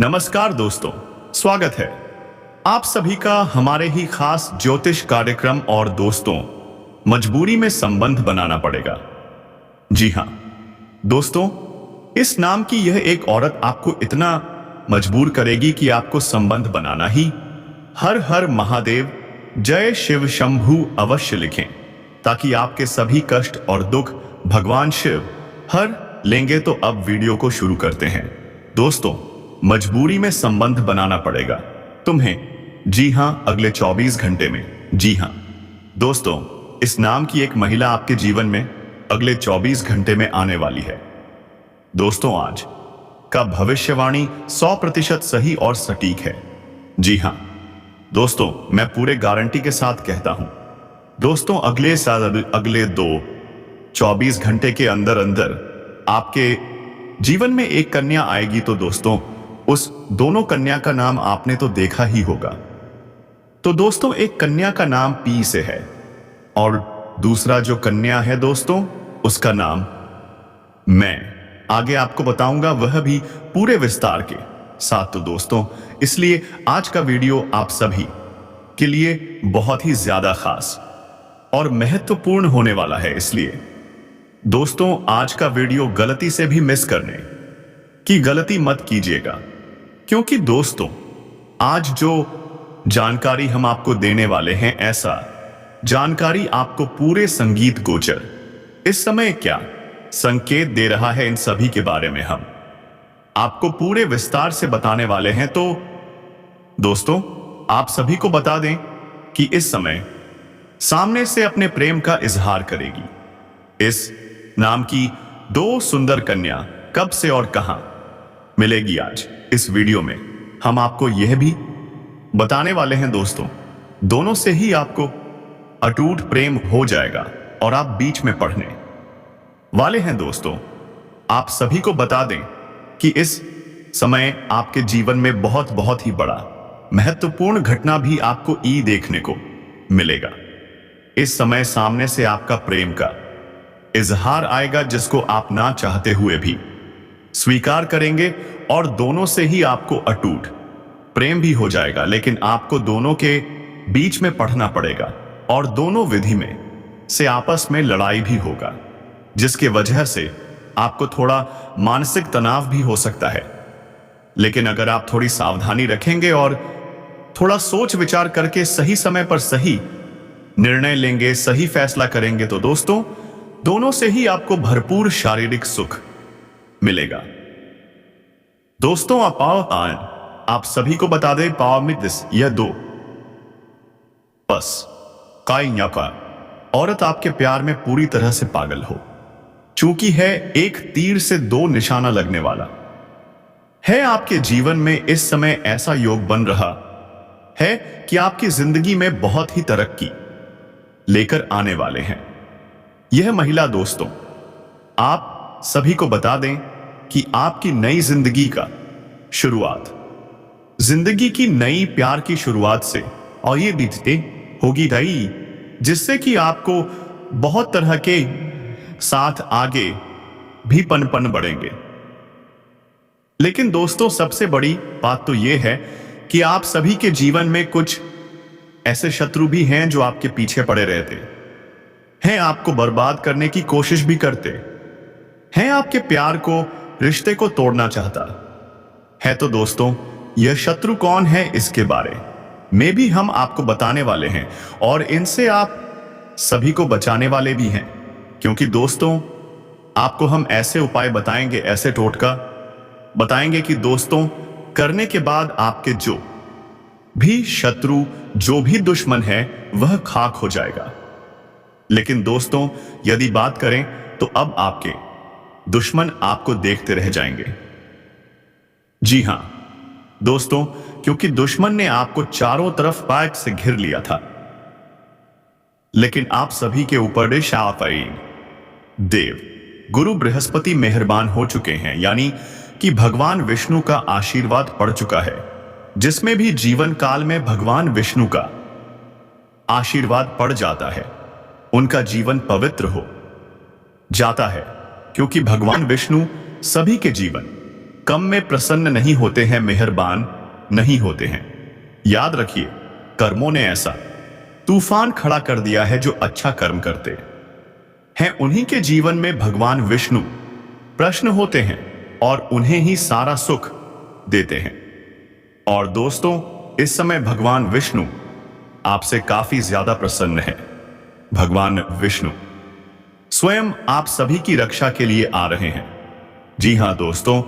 नमस्कार दोस्तों, स्वागत है आप सभी का हमारे ही खास ज्योतिष कार्यक्रम। और दोस्तों, मजबूरी में संबंध बनाना पड़ेगा। जी हां दोस्तों, इस नाम की यह एक औरत आपको इतना मजबूर करेगी कि आपको संबंध बनाना ही। हर हर महादेव, जय शिव शंभू अवश्य लिखें, ताकि आपके सभी कष्ट और दुख भगवान शिव हर लेंगे। तो अब वीडियो को शुरू करते हैं। दोस्तों, मजबूरी में संबंध बनाना पड़ेगा तुम्हें। जी हां, अगले 24 घंटे में। जी हां दोस्तों, इस नाम की एक महिला आपके जीवन में अगले 24 घंटे में आने वाली है। दोस्तों, आज का भविष्यवाणी 100% सही और सटीक है। जी हां दोस्तों, मैं पूरे गारंटी के साथ कहता हूं। दोस्तों, अगले 24 घंटे के अंदर अंदर आपके जीवन में एक कन्या आएगी। तो दोस्तों, उस दोनों कन्या का नाम आपने तो देखा ही होगा। तो दोस्तों, एक कन्या का नाम पी से है और दूसरा जो कन्या है दोस्तों, उसका नाम मैं आगे आपको बताऊंगा, वह भी पूरे विस्तार के साथ। तो दोस्तों, इसलिए आज का वीडियो आप सभी के लिए बहुत ही ज्यादा खास और महत्वपूर्ण होने वाला है। इसलिए दोस्तों, आज का वीडियो गलती से भी मिस करने की गलती मत कीजिएगा, क्योंकि दोस्तों, आज जो जानकारी हम आपको देने वाले हैं, ऐसा जानकारी आपको पूरे संगीत गोचर इस समय क्या संकेत दे रहा है, इन सभी के बारे में हम आपको पूरे विस्तार से बताने वाले हैं। तो दोस्तों, आप सभी को बता दें कि इस समय सामने से अपने प्रेम का इजहार करेगी इस नाम की 2 सुंदर कन्या कब से और कहां मिलेगी। आज इस वीडियो में हम आपको यह भी बताने वाले हैं दोस्तों, दोनों से ही आपको अटूट प्रेम हो जाएगा और आप बीच में पढ़ने वाले हैं। दोस्तों, आप सभी को बता दें कि इस समय आपके जीवन में बहुत ही बड़ा महत्वपूर्ण घटना भी आपको देखने को मिलेगा। इस समय सामने से आपका प्रेम का इजहार आएगा, जिसको आप ना चाहते हुए भी स्वीकार करेंगे और दोनों से ही आपको अटूट प्रेम भी हो जाएगा। लेकिन आपको दोनों के बीच में पढ़ना पड़ेगा और दोनों विधि में से आपस में लड़ाई भी होगा, जिसके वजह से आपको थोड़ा मानसिक तनाव भी हो सकता है। लेकिन अगर आप थोड़ी सावधानी रखेंगे और थोड़ा सोच विचार करके सही समय पर सही निर्णय लेंगे, सही फैसला करेंगे, तो दोस्तों, दोनों से ही आपको भरपूर शारीरिक सुख मिलेगा। दोस्तों, आप सभी को बता दें, यह 2 बस का औरत आपके प्यार में पूरी तरह से पागल हो चूंकि है। एक तीर से 2 निशाना लगने वाला है आपके जीवन में। इस समय ऐसा योग बन रहा है कि आपकी जिंदगी में बहुत ही तरक्की लेकर आने वाले हैं यह महिला। दोस्तों, आप सभी को बता दें कि आपकी नई जिंदगी का शुरुआत, जिंदगी की नई प्यार की शुरुआत से और ये बीतते होगी रही, जिससे कि आपको बहुत तरह के साथ आगे भी पनपन बढ़ेंगे। लेकिन दोस्तों, सबसे बड़ी बात तो यह है कि आप सभी के जीवन में कुछ ऐसे शत्रु भी हैं जो आपके पीछे पड़े रहते हैं, आपको बर्बाद करने की कोशिश भी करते हैं, आपके प्यार को, रिश्ते को तोड़ना चाहता है। तो दोस्तों, यह शत्रु कौन है, इसके बारे में भी हम आपको बताने वाले हैं और इनसे आप सभी को बचाने वाले भी हैं। क्योंकि दोस्तों, आपको हम ऐसे उपाय बताएंगे, ऐसे टोटका बताएंगे कि दोस्तों, करने के बाद आपके जो भी शत्रु, जो भी दुश्मन है, वह खाक हो जाएगा। लेकिन दोस्तों, यदि बात करें तो अब आपके दुश्मन आपको देखते रह जाएंगे। जी हां दोस्तों, क्योंकि दुश्मन ने आपको चारों तरफ पैक से घिर लिया था। लेकिन आप सभी के ऊपर देव गुरु बृहस्पति मेहरबान हो चुके हैं, यानी कि भगवान विष्णु का आशीर्वाद पड़ चुका है। जिसमें भी जीवन काल में भगवान विष्णु का आशीर्वाद पड़ जाता है, उनका जीवन पवित्र हो जाता है। क्योंकि भगवान विष्णु सभी के जीवन कम में प्रसन्न नहीं होते हैं, मेहरबान नहीं होते हैं। याद रखिए, कर्मों ने ऐसा तूफान खड़ा कर दिया है, जो अच्छा कर्म करते हैं उन्हीं के जीवन में भगवान विष्णु प्रश्न होते हैं और उन्हें ही सारा सुख देते हैं। और दोस्तों, इस समय भगवान विष्णु आपसे काफी ज्यादा प्रसन्न है। भगवान विष्णु स्वयं आप सभी की रक्षा के लिए आ रहे हैं। जी हां दोस्तों,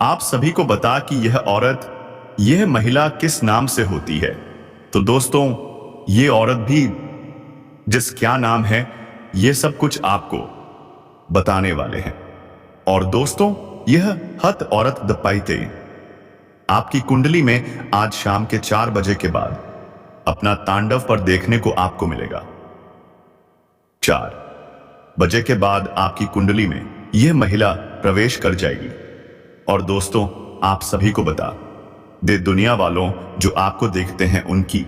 आप सभी को बता कि यह औरत, यह महिला किस नाम से होती है। तो दोस्तों, ये औरत भी जिस क्या नाम है, ये सब कुछ आपको बताने वाले हैं। और दोस्तों, यह हत औरत दपाइते आपकी कुंडली में आज शाम के 4 बजे के बाद अपना तांडव पर देखने को आपको मिलेगा। 4 बजे के बाद आपकी कुंडली में यह महिला प्रवेश कर जाएगी। और दोस्तों, आप सभी को बता दे, दुनिया वालों जो आपको देखते हैं उनकी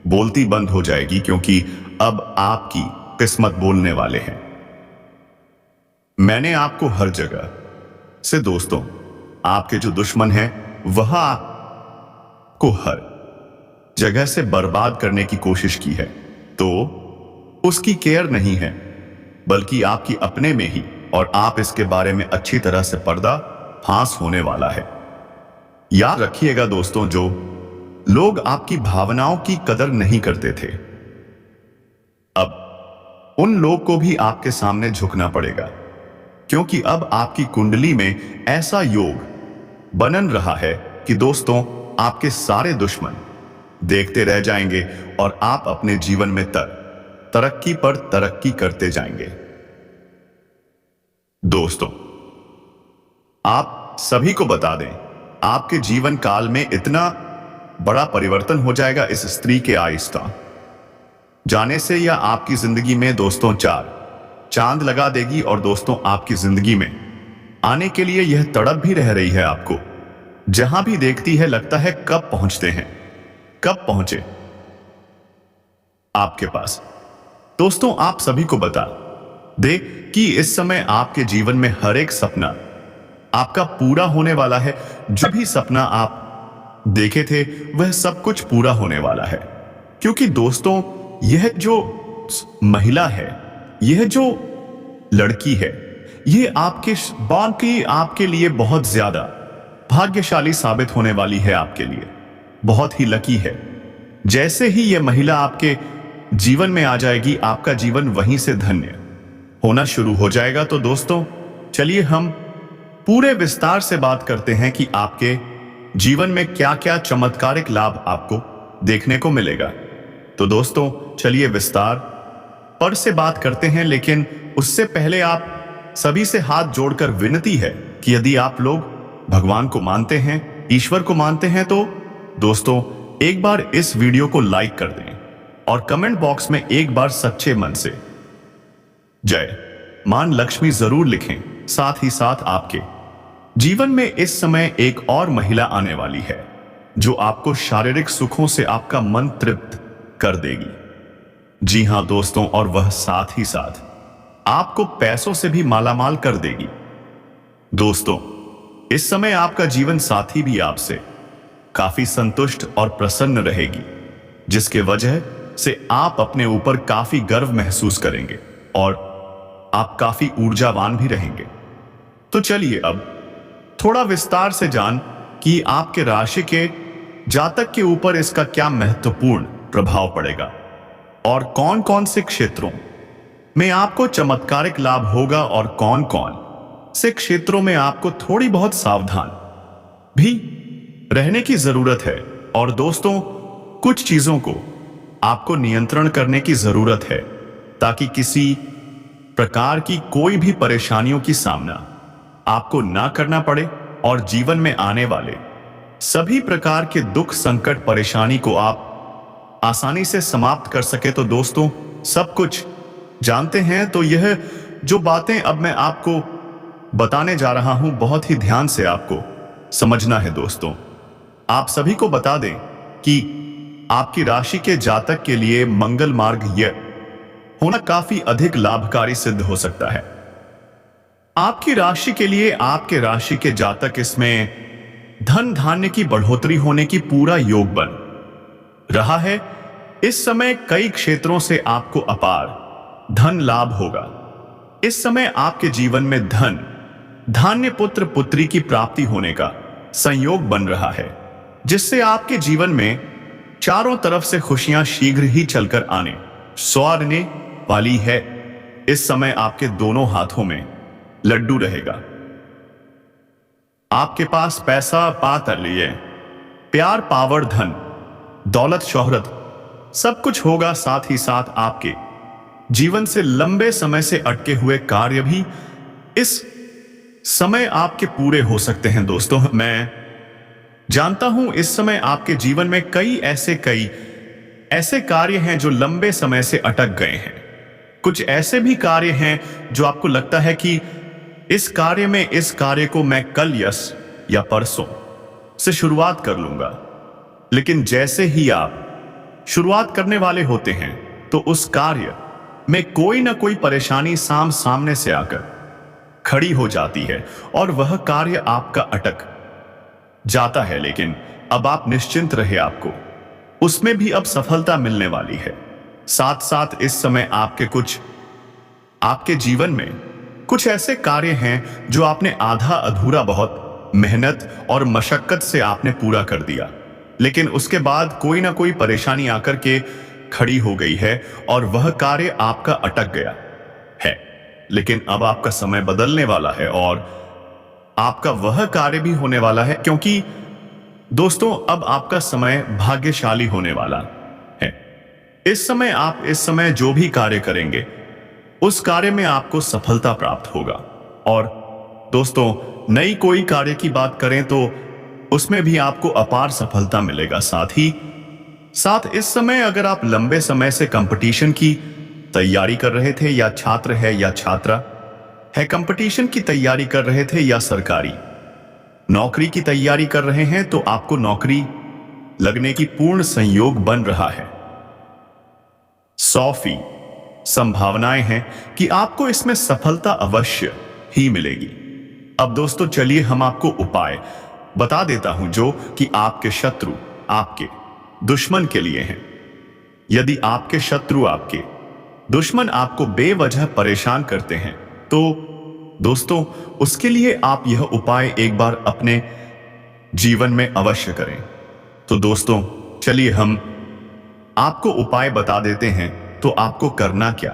बोलती बंद हो जाएगी, क्योंकि अब आपकी किस्मत बोलने वाले हैं। मैंने आपको हर जगह से दोस्तों, आपके जो दुश्मन हैं वह आपको हर जगह से बर्बाद करने की कोशिश की है, तो उसकी केयर नहीं है, बल्कि आपकी अपने में ही। और आप इसके बारे में अच्छी तरह से पर्दा फांस होने वाला है। याद रखिएगा दोस्तों, जो लोग आपकी भावनाओं की कदर नहीं करते थे, अब उन लोग को भी आपके सामने झुकना पड़ेगा, क्योंकि अब आपकी कुंडली में ऐसा योग बनन रहा है कि दोस्तों, आपके सारे दुश्मन देखते रह जाएंगे और आप अपने जीवन में तरक्की पर तरक्की करते जाएंगे। दोस्तों, आप सभी को बता दें, आपके जीवन काल में इतना बड़ा परिवर्तन हो जाएगा इस स्त्री के आहिस्ता जाने से, या आपकी जिंदगी में दोस्तों 4 चांद लगा देगी। और दोस्तों, आपकी जिंदगी में आने के लिए यह तड़प भी रह रही है आपको। जहां भी देखती है लगता है कब पहुंचते हैं, कब पहुंचे आपके पास। दोस्तों, आप सभी को बता दे कि इस समय आपके जीवन में हर एक सपना आपका पूरा होने वाला है। जो भी सपना आप देखे थे वह सब कुछ पूरा होने वाला है, क्योंकि दोस्तों, यह जो महिला है, यह जो लड़की है, यह आपके लिए बहुत ज्यादा भाग्यशाली साबित होने वाली है, आपके लिए बहुत ही लकी है। जैसे ही यह महिला आपके जीवन में आ जाएगी, आपका जीवन वहीं से धन्य होना शुरू हो जाएगा। तो दोस्तों, चलिए हम पूरे विस्तार से बात करते हैं कि आपके जीवन में क्या क्या चमत्कारिक लाभ आपको देखने को मिलेगा। तो दोस्तों, चलिए विस्तार पर से बात करते हैं, लेकिन उससे पहले आप सभी से हाथ जोड़कर विनती है कि यदि आप लोग भगवान को मानते हैं, ईश्वर को मानते हैं, तो दोस्तों एक बार इस वीडियो को लाइक कर दें और कमेंट बॉक्स में एक बार सच्चे मन से जय मान लक्ष्मी जरूर लिखें। साथ ही साथ आपके जीवन में इस समय एक और महिला आने वाली है, जो आपको शारीरिक सुखों से आपका मन तृप्त कर देगी। जी हां दोस्तों, और वह साथ ही साथ आपको पैसों से भी मालामाल कर देगी। दोस्तों, इस समय आपका जीवन साथी भी आपसे काफी संतुष्ट और प्रसन्न रहेगी, जिसके वजह से आप अपने ऊपर काफी गर्व महसूस करेंगे और आप काफी ऊर्जावान भी रहेंगे। तो चलिए अब थोड़ा विस्तार से जान कि आपके राशि के जातक के ऊपर इसका क्या महत्वपूर्ण प्रभाव पड़ेगा और कौन कौन से क्षेत्रों में आपको चमत्कारिक लाभ होगा और कौन कौन से क्षेत्रों में आपको थोड़ी बहुत सावधान भी रहने की जरूरत है। और दोस्तों, कुछ चीजों को आपको नियंत्रण करने की जरूरत है, ताकि किसी प्रकार की कोई भी परेशानियों की सामना आपको ना करना पड़े और जीवन में आने वाले सभी प्रकार के दुख, संकट, परेशानी को आप आसानी से समाप्त कर सके। तो दोस्तों, सब कुछ जानते हैं, तो यह जो बातें अब मैं आपको बताने जा रहा हूं, बहुत ही ध्यान से आपको समझना है। दोस्तों, आप सभी को बता दें कि आपकी राशि के जातक के लिए मंगल मार्ग यह होना काफी अधिक लाभकारी सिद्ध हो सकता है। आपकी राशि के लिए आपके राशि के जातक इसमें धन धान्य की बढ़ोतरी होने की पूरा योग बन रहा है। इस समय कई क्षेत्रों से आपको अपार धन लाभ होगा। इस समय आपके जीवन में धन धान्य पुत्र पुत्री की प्राप्ति होने का संयोग बन रहा है, जिससे आपके जीवन में चारों तरफ से खुशियां शीघ्र ही चलकर आने सौरने वाली है। इस समय आपके दोनों हाथों में लड्डू रहेगा। आपके पास पैसा पाकर लिए प्यार पावर धन दौलत शोहरत सब कुछ होगा। साथ ही साथ आपके जीवन से लंबे समय से अटके हुए कार्य भी इस समय आपके पूरे हो सकते हैं। दोस्तों, मैं जानता हूं इस समय आपके जीवन में कई ऐसे कार्य हैं जो लंबे समय से अटक गए हैं। कुछ ऐसे भी कार्य हैं जो आपको लगता है कि इस कार्य को मैं कल या परसों से शुरुआत कर लूंगा, लेकिन जैसे ही आप शुरुआत करने वाले होते हैं तो उस कार्य में कोई ना कोई परेशानी सामने से आकर खड़ी हो जाती है और वह कार्य आपका अटक जाता है। लेकिन अब आप निश्चिंत रहे, आपको उसमें भी अब सफलता मिलने वाली है। साथ साथ इस समय आपके जीवन में कुछ ऐसे कार्य हैं जो आपने आधा अधूरा बहुत मेहनत और मशक्कत से आपने पूरा कर दिया, लेकिन उसके बाद कोई ना कोई परेशानी आकर के खड़ी हो गई है और वह कार्य आपका अटक गया है। लेकिन अब आपका समय बदलने वाला है और आपका वह कार्य भी होने वाला है, क्योंकि दोस्तों अब आपका समय भाग्यशाली होने वाला है। इस समय जो भी कार्य करेंगे उस कार्य में आपको सफलता प्राप्त होगा। और दोस्तों, नई कोई कार्य की बात करें तो उसमें भी आपको अपार सफलता मिलेगा। साथ इस समय अगर आप लंबे समय से कंपटीशन की तैयारी कर रहे थे, या छात्र है या छात्रा है कंपटीशन की तैयारी कर रहे थे, या सरकारी नौकरी की तैयारी कर रहे हैं, तो आपको नौकरी लगने की पूर्ण संयोग बन रहा है। 100% संभावनाएं हैं कि आपको इसमें सफलता अवश्य ही मिलेगी। अब दोस्तों, चलिए हम आपको उपाय बता देता हूं जो कि आपके शत्रु आपके दुश्मन के लिए हैं। यदि आपके शत्रु आपके दुश्मन आपको बेवजह परेशान करते हैं तो दोस्तों उसके लिए आप यह उपाय एक बार अपने जीवन में अवश्य करें। तो दोस्तों चलिए हम आपको उपाय बता देते हैं। तो आपको करना क्या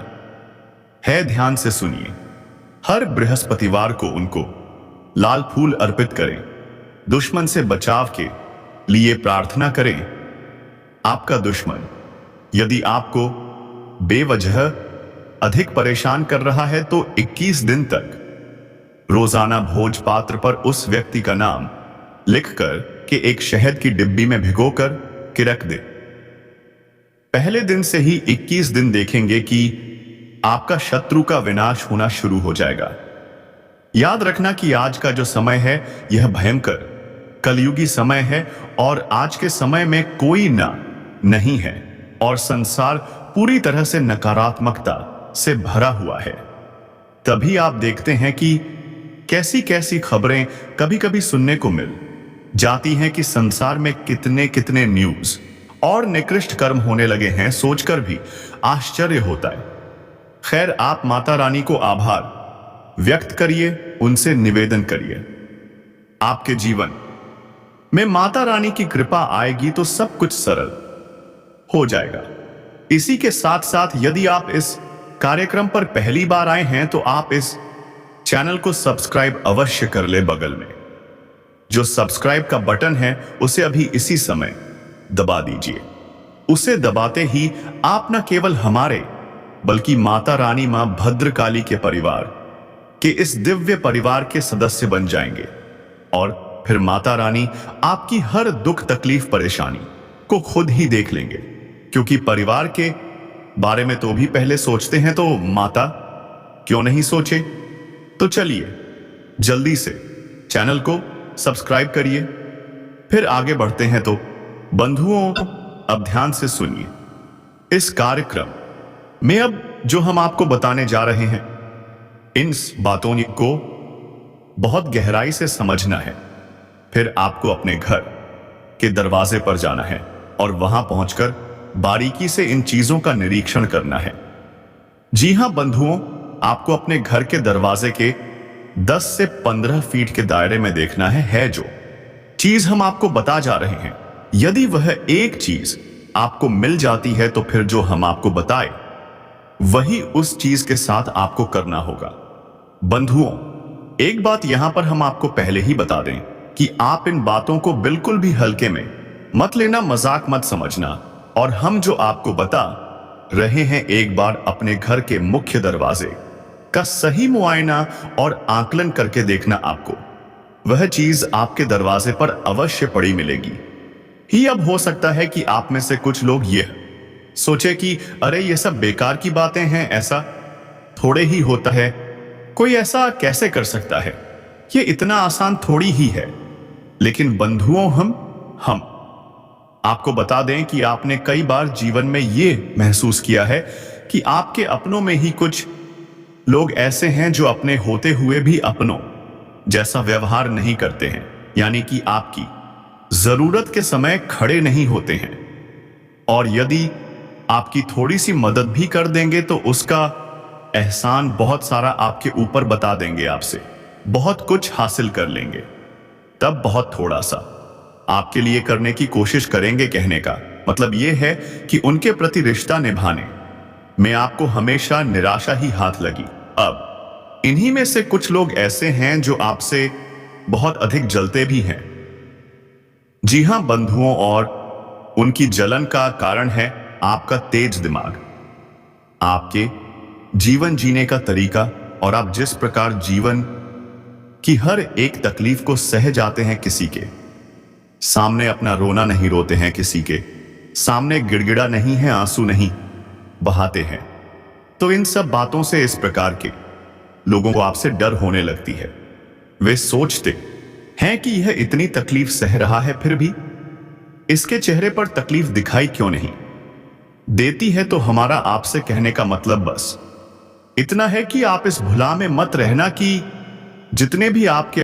है, ध्यान से सुनिए। हर बृहस्पतिवार को उनको लाल फूल अर्पित करें। दुश्मन से बचाव के लिए प्रार्थना करें। आपका दुश्मन यदि आपको बेवजह अधिक परेशान कर रहा है तो 21 दिन तक रोजाना भोज पात्र पर उस व्यक्ति का नाम लिखकर के एक शहद की डिब्बी में भिगोकर के रख दे। पहले दिन से ही 21 दिन देखेंगे कि आपका शत्रु का विनाश होना शुरू हो जाएगा। याद रखना कि आज का जो समय है यह भयंकर कलयुगी समय है और आज के समय में कोई नहीं है और संसार पूरी तरह से नकारात्मकता से भरा हुआ है। तभी आप देखते हैं कि कैसी कैसी खबरें कभी कभी सुनने को मिल जाती हैं कि संसार में कितने न्यूज और निकृष्ट कर्म होने लगे हैं, सोचकर भी आश्चर्य होता है। खैर, आप माता रानी को आभार व्यक्त करिए, उनसे निवेदन करिए। आपके जीवन में माता रानी की कृपा आएगी तो सब कुछ सरल हो जाएगा। इसी के साथ साथ यदि आप इस कार्यक्रम पर पहली बार आए हैं तो आप इस चैनल को सब्सक्राइब अवश्य कर ले। बगल में जो सब्सक्राइब का बटन है उसे अभी इसी समय दबा दीजिए। उसे दबाते ही आप न केवल हमारे बल्कि माता रानी मां भद्रकाली के परिवार के इस दिव्य परिवार के सदस्य बन जाएंगे और फिर माता रानी आपकी हर दुख तकलीफ परेशानी को खुद ही देख लेंगे, क्योंकि परिवार के बारे में तो भी पहले सोचते हैं, तो माता क्यों नहीं सोचे। तो चलिए जल्दी से चैनल को सब्सक्राइब करिए। फिर आगे बढ़ते हैं। तो बंधुओं, अब ध्यान से सुनिए। इस कार्यक्रम में अब जो हम आपको बताने जा रहे हैं, इन बातों को बहुत गहराई से समझना है। फिर आपको अपने घर के दरवाजे पर जाना है और वहां पहुंचकर बारीकी से इन चीजों का निरीक्षण करना है। जी हां बंधुओं, आपको अपने घर के दरवाजे के 10 से 15 फीट के दायरे में देखना है जो चीज हम आपको बता जा रहे हैं। यदि वह एक चीज आपको मिल जाती है तो फिर जो हम आपको बताए वही उस चीज के साथ आपको करना होगा। बंधुओं, एक बात यहां पर हम आपको पहले ही बता दें कि आप इन बातों को बिल्कुल भी हल्के में मत लेना, मजाक मत समझना। और हम जो आपको बता रहे हैं, एक बार अपने घर के मुख्य दरवाजे का सही मुआयना और आकलन करके देखना। आपको वह चीज आपके दरवाजे पर अवश्य पड़ी मिलेगी ही। अब हो सकता है कि आप में से कुछ लोग यह सोचे कि अरे ये सब बेकार की बातें हैं, ऐसा थोड़े ही होता है, कोई ऐसा कैसे कर सकता है, ये इतना आसान थोड़ी ही है। लेकिन बंधुओं, हम आपको बता दें कि आपने कई बार जीवन में ये महसूस किया है कि आपके अपनों में ही कुछ लोग ऐसे हैं जो अपने होते हुए भी अपनों जैसा व्यवहार नहीं करते हैं, यानी कि आपकी जरूरत के समय खड़े नहीं होते हैं। और यदि आपकी थोड़ी सी मदद भी कर देंगे तो उसका एहसान बहुत सारा आपके ऊपर बता देंगे, आपसे बहुत कुछ हासिल कर लेंगे, तब बहुत थोड़ा सा आपके लिए करने की कोशिश करेंगे। कहने का मतलब यह है कि उनके प्रति रिश्ता निभाने में आपको हमेशा निराशा ही हाथ लगी। अब इन्हीं में से कुछ लोग ऐसे हैं जो आपसे बहुत अधिक जलते भी हैं। जी हां बंधुओं, और उनकी जलन का कारण है आपका तेज दिमाग, आपके जीवन जीने का तरीका, और आप जिस प्रकार जीवन की हर एक तकलीफ को सह जाते हैं। किसी के सामने अपना रोना नहीं रोते हैं, किसी के सामने गिड़गिड़ा नहीं है, आंसू नहीं बहाते हैं। तो इन सब बातों से इस प्रकार के लोगों को आपसे डर होने लगती है। वे सोचते हैं कि यह इतनी तकलीफ सह रहा है, फिर भी इसके चेहरे पर तकलीफ दिखाई क्यों नहीं देती है। तो हमारा आपसे कहने का मतलब बस इतना है कि आप इस भुला में मत रहना कि जितने भी आपके